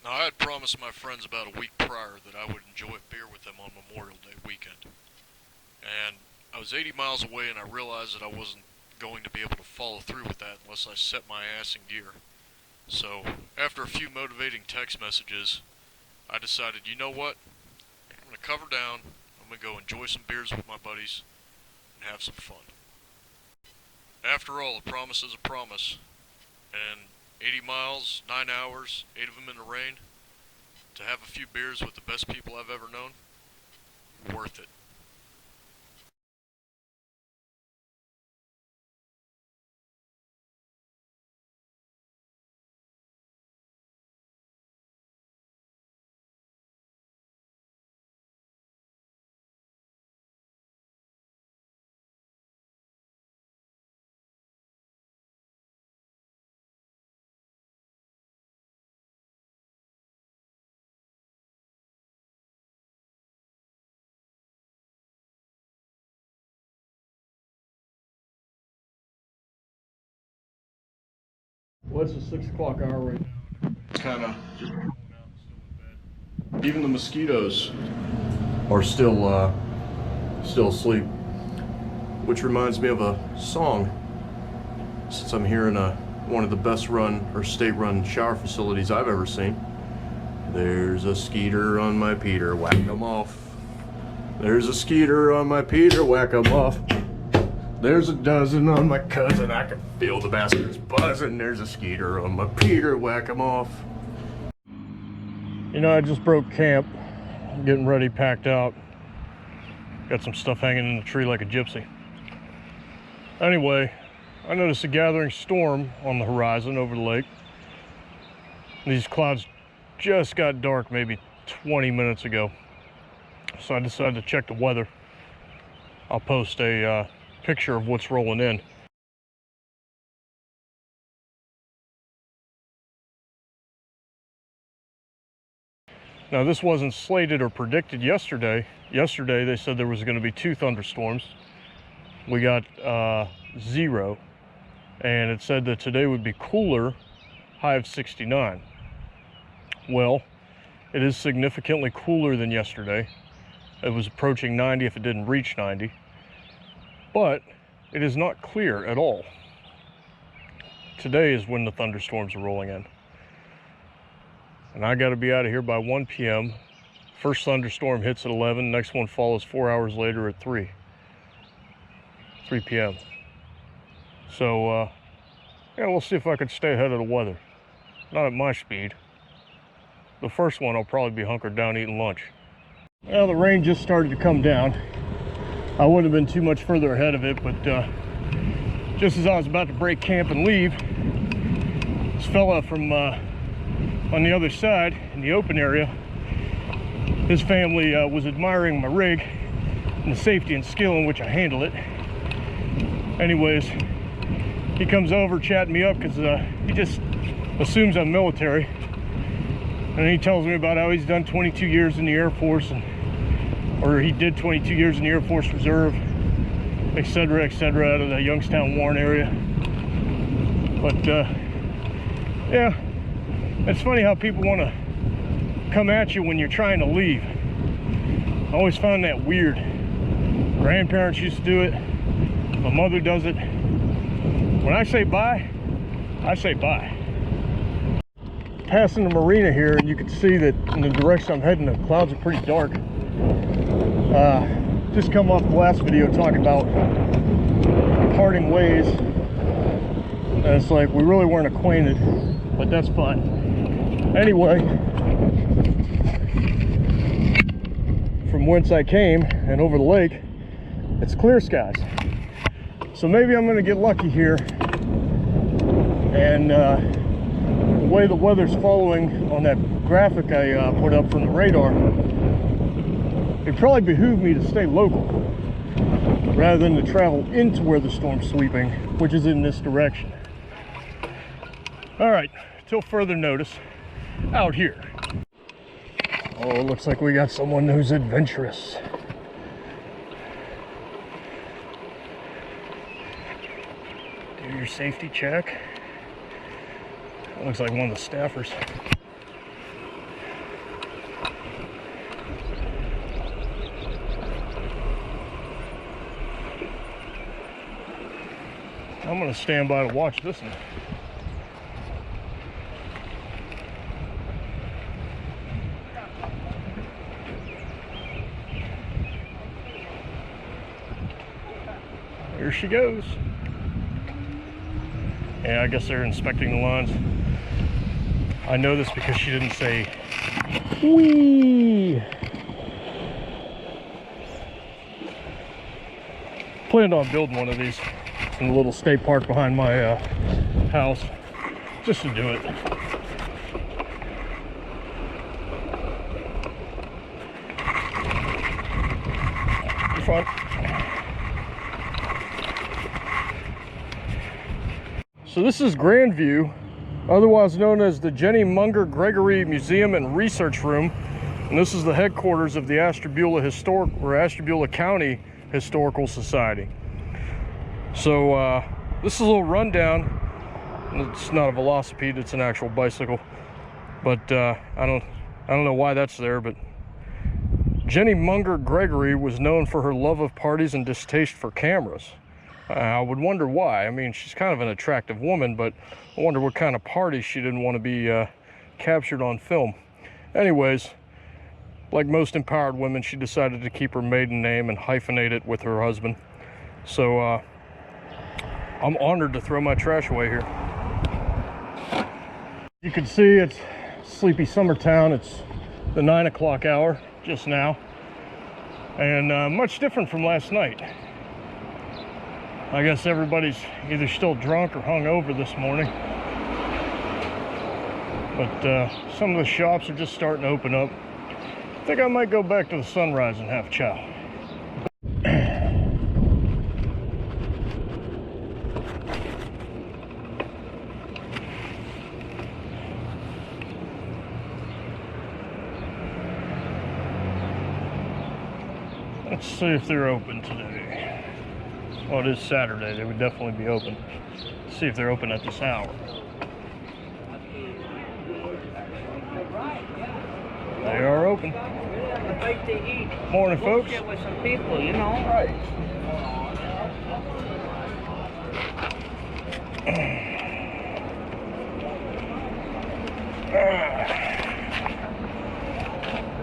Now, I had promised my friends about a week prior that I would enjoy a beer with them on Memorial Day weekend. And I was 80 miles away and I realized that I wasn't going to be able to follow through with that unless I set my ass in gear. So, after a few motivating text messages, I decided, you know what? I'm going to cover down, I'm going to go enjoy some beers with my buddies, and have some fun. After all, a promise is a promise, and 80 miles, 9 hours, 8 of them in the rain, to have a few beers with the best people I've ever known, worth it. Well, it's the 6 o'clock hour right now. Kind of just chilling out, still in bed. Even the mosquitoes are still asleep. Which reminds me of a song. Since I'm here in one of the best run or state-run shower facilities I've ever seen. There's a skeeter on my Peter, whack 'em off. There's a skeeter on my Peter, whack 'em off. There's a dozen on my cousin, I can feel the bastards buzzing. There's a skeeter on my Peter, whack 'em off. You know, I just broke camp, getting ready, packed out. Got some stuff hanging in the tree like a gypsy. Anyway, I noticed a gathering storm on the horizon over the lake. These clouds just got dark maybe 20 minutes ago. So I decided to check the weather. I'll post a picture of what's rolling in. Now, this wasn't slated or predicted yesterday. Yesterday they said there was going to be 2 thunderstorms. We got 0, and it said that today would be cooler, high of 69. Well, it is significantly cooler than yesterday. It was approaching 90 if it didn't reach 90. But it is not clear at all. Today is when the thunderstorms are rolling in. And I got to be out of here by 1 p.m. First thunderstorm hits at 11. Next one follows 4 hours later at 3 p.m. So, yeah, we'll see if I can stay ahead of the weather. Not at my speed. The first one I'll probably be hunkered down eating lunch. Well, the rain just started to come down. I wouldn't have been too much further ahead of it, but just as I was about to break camp and leave, this fella from on the other side in the open area, his family was admiring my rig and the safety and skill in which I handle it. Anyways, he comes over chatting me up because he just assumes I'm military, and he tells me about how he's done 22 years in the Air Force, or he did 22 years in the Air Force Reserve, etc., out of the Youngstown, Warren area. But yeah, it's funny how people want to come at you when you're trying to leave. I always found that weird. Grandparents used to do it. My mother does it. When I say bye, I say bye. Passing the marina here, and you can see that in the direction I'm heading, the clouds are pretty dark. Just come off the last video talking about parting ways, and it's like we really weren't acquainted, but that's fine. Anyway, from whence I came and over the lake, it's clear skies. So maybe I'm going to get lucky here, and the way the weather's following on that graphic I put up from the radar, it'd probably behoove me to stay local rather than to travel into where the storm's sweeping, which is in this direction. All right, till further notice, out here. Oh, it looks like we got someone who's adventurous. Do your safety check. That looks like one of the staffers. I'm gonna stand by to watch this one. Here she goes. Yeah, I guess they're inspecting the lines. I know this because she didn't say wee. Planned on building one of these in a little state park behind my house, just to do it. Fun. So this is Grandview, otherwise known as the Jenny Munger Gregory Museum and Research Room, and this is the headquarters of the Ashtabula County Historical Society. So this is a little rundown. It's not a velocipede, it's an actual bicycle, but I don't know why that's there. But Jenny Munger Gregory was known for her love of parties and distaste for cameras. I would wonder why. I mean, she's kind of an attractive woman, but I wonder what kind of party she didn't want to be captured on film. Anyways, like most empowered women, she decided to keep her maiden name and hyphenate it with her husband. So I'm honored to throw my trash away here. You can see it's sleepy summer town. It's the 9 o'clock hour just now, and much different from last night. I guess everybody's either still drunk or hungover this morning. But some of the shops are just starting to open up. I think I might go back to the Sunrise and have chow. Let's see if they're open today. Well, it is Saturday. They would definitely be open. Let's see if they're open at this hour. They are open. Morning, folks. Get with some people, you know.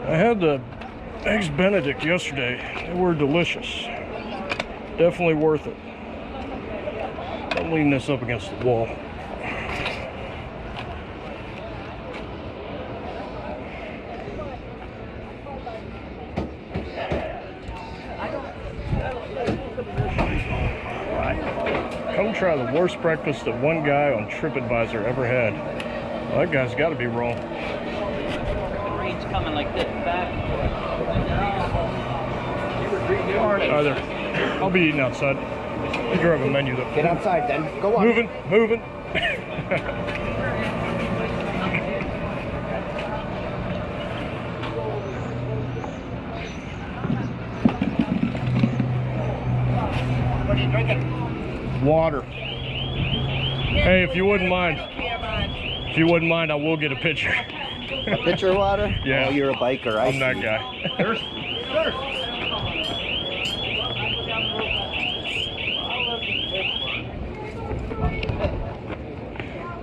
I had the Eggs Benedict yesterday. They were delicious. Definitely worth it. I'm leaning this up against the wall. Come try the worst breakfast that one guy on TripAdvisor ever had. Well, that guy's got to be wrong. The rain's coming like this back. Hi there. I'll be eating outside. You grab a menu though. Get outside then. Go on. Moving. What are you drinking? Water. Hey, if you wouldn't mind, I will get a picture. A pitcher of water? Yeah. Oh, you're a biker. I'm that guy.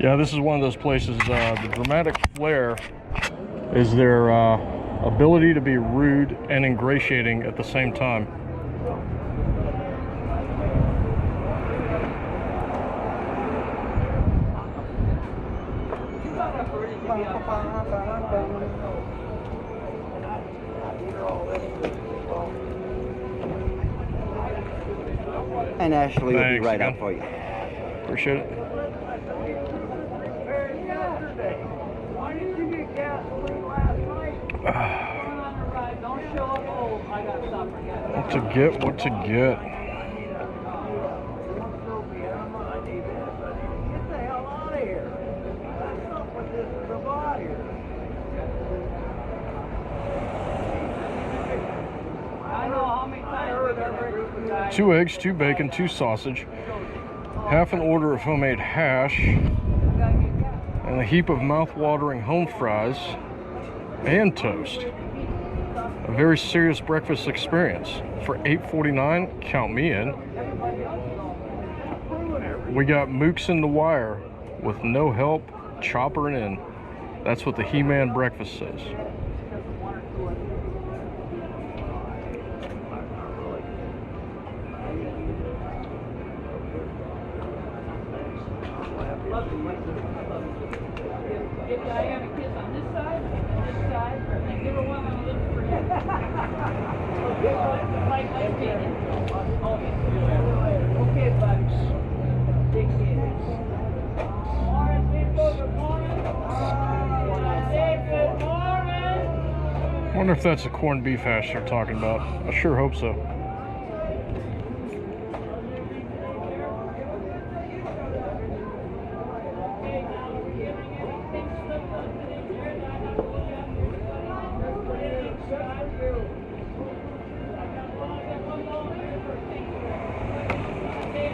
Yeah, this is one of those places. The dramatic flair is their ability to be rude and ingratiating at the same time. And Ashley will be Thanks, right man. up for you. Appreciate it. Why didn't you get gasoline last night? On the ride, don't show up. Oh, I got supper. What to get. Get the hell out of here. That's not what this is about here. I know how many times 2 eggs, 2 bacon, 2 sausage, half an order of homemade hash, and a heap of mouth-watering home fries and toast. A very serious breakfast experience. For $8.49, count me in. We got mooks in the wire with no help choppering in. That's what the He-Man breakfast says. Give Diane a kiss on this side, and this side, and give her one on the lips for you. Like Katie. Okay, buddy. Big kiss. Morning, people. Good morning. Good morning. I wonder if that's the corned beef hash they're talking about. I sure hope so.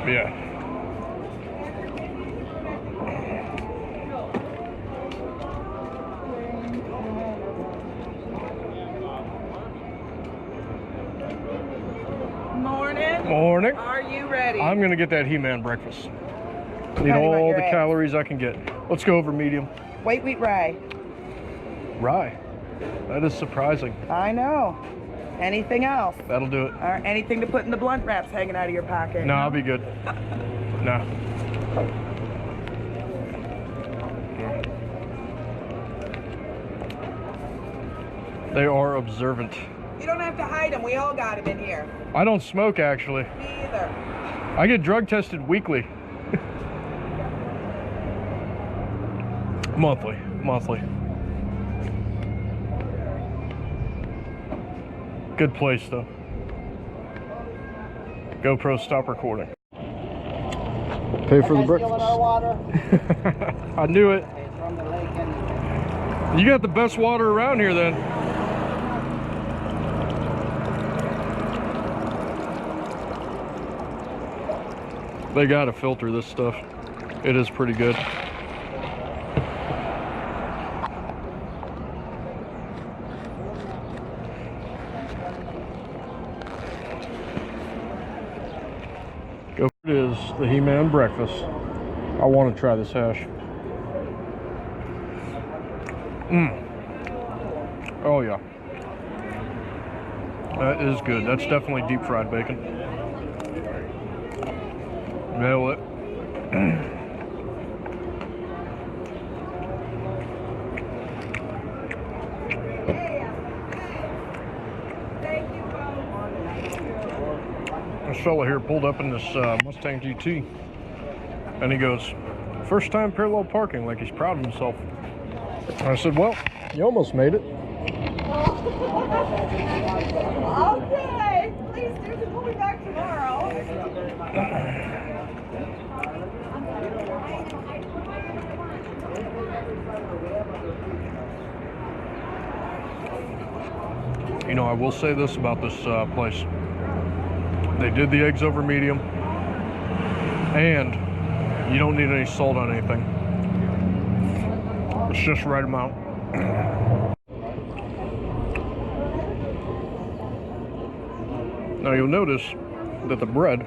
Yeah. Morning. Morning. Are you ready? I'm gonna get that He-Man breakfast. Need Tell me about all your the eggs. calories I can get. Let's go over medium. White wheat rye. Rye. That is surprising. I know. Anything else? That'll do it. Or anything to put in the blunt wraps hanging out of your pocket? No, I'll be good. No. They are observant. You don't have to hide them. We all got them in here. I don't smoke, actually. Me either. I get drug tested weekly. Monthly. Good place, though. GoPro, stop recording. Pay for the breakfast. I knew it. You got the best water around here, then. They gotta filter this stuff. It is pretty good. Go. It is the He-Man breakfast. I want to try this hash. Oh yeah. That is good. That's definitely deep fried bacon. Nail it. This fella here pulled up in this Mustang GT, and he goes, "First time parallel parking," like he's proud of himself. And I said, "Well, you almost made it." Okay. Please do, because we'll be back tomorrow. You know, I will say this about this place. They did the eggs over medium, and you don't need any salt on anything. It's just right amount. Now you'll notice that the bread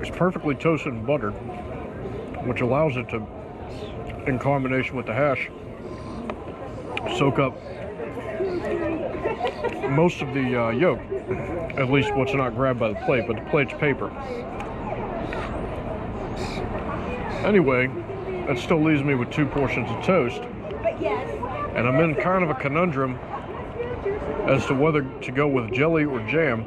is perfectly toasted and buttered, which allows it to, in combination with the hash, soak up most of the yolk, at least what's not grabbed by the plate, but the plate's paper. Anyway, that still leaves me with 2 portions of toast, and I'm in kind of a conundrum as to whether to go with jelly or jam.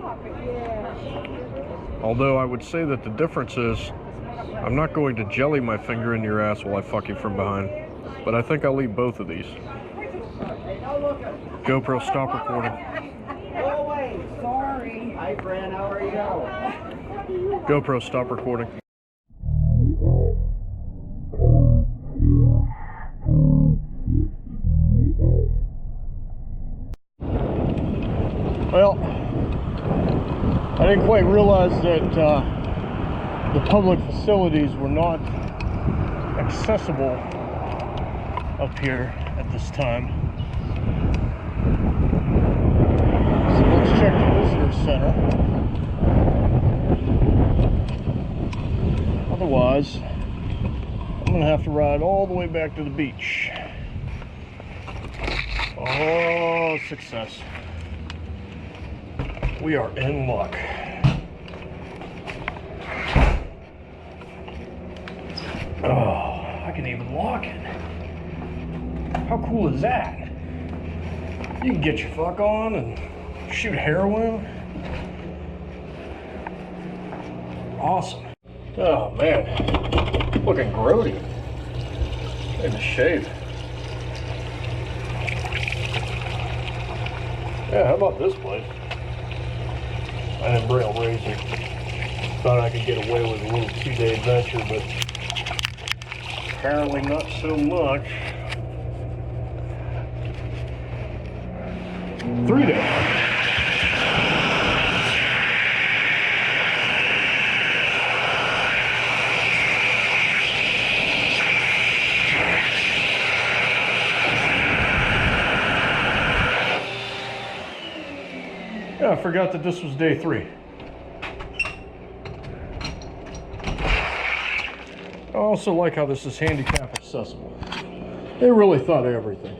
Although I would say that the difference is I'm not going to jelly my finger in your ass while I fuck you from behind, but I think I'll eat both of these. GoPro, stop recording. Go away. Sorry. Hi, Fran. How are you? GoPro, stop recording. Well, I didn't quite realize that the public facilities were not accessible up here at this time. So let's check the visitor center. Otherwise, I'm gonna have to ride all the way back to the beach. Oh, success. We are in luck. Oh, I can even lock it. How cool is that? You can get your fuck on and shoot heroin. Awesome. Oh man, looking grody. Need to shave. Yeah, how about this place? I didn't bring a razor. Thought I could get away with a little 2-day adventure, but apparently not so much. 3-day. Yeah, I forgot that this was day 3. I also like how this is handicap accessible. They really thought of everything.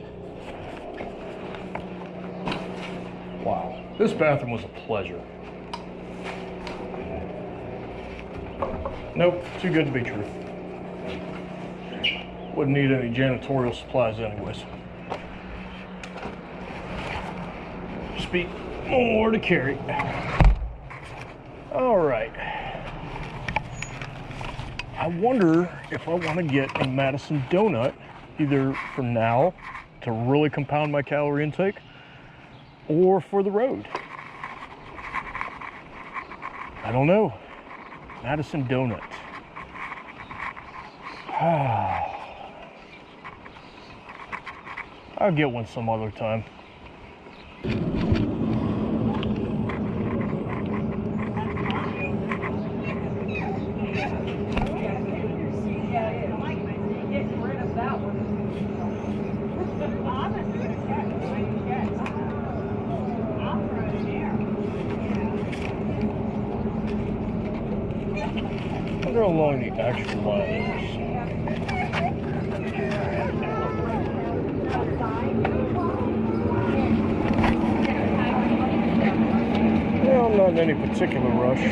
Wow, this bathroom was a pleasure. Nope, too good to be true. Wouldn't need any janitorial supplies anyways. Just be more to carry. All right. I wonder if I want to get a Madison donut, either for now to really compound my calorie intake, or for the road. I don't know. Madison donut. I'll get one some other time. I wonder how long the actual line is. Well, I'm not in any particular rush.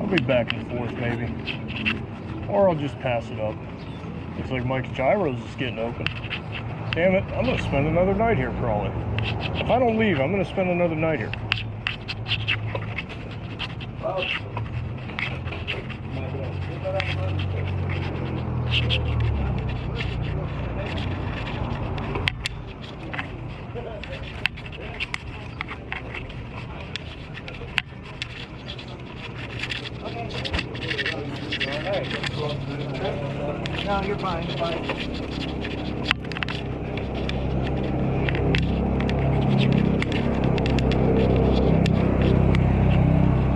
I'll be back and forth maybe. Or I'll just pass it up. Looks like Mike's Gyros is getting open. Damn it, I'm gonna spend another night here probably. If I don't leave, I'm gonna spend another night here. No, you're fine, fine.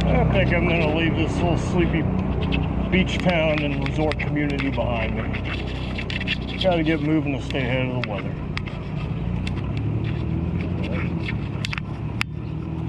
I think I'm gonna leave this little sleepy beach town and resort community behind me. Gotta get moving to stay ahead of the weather.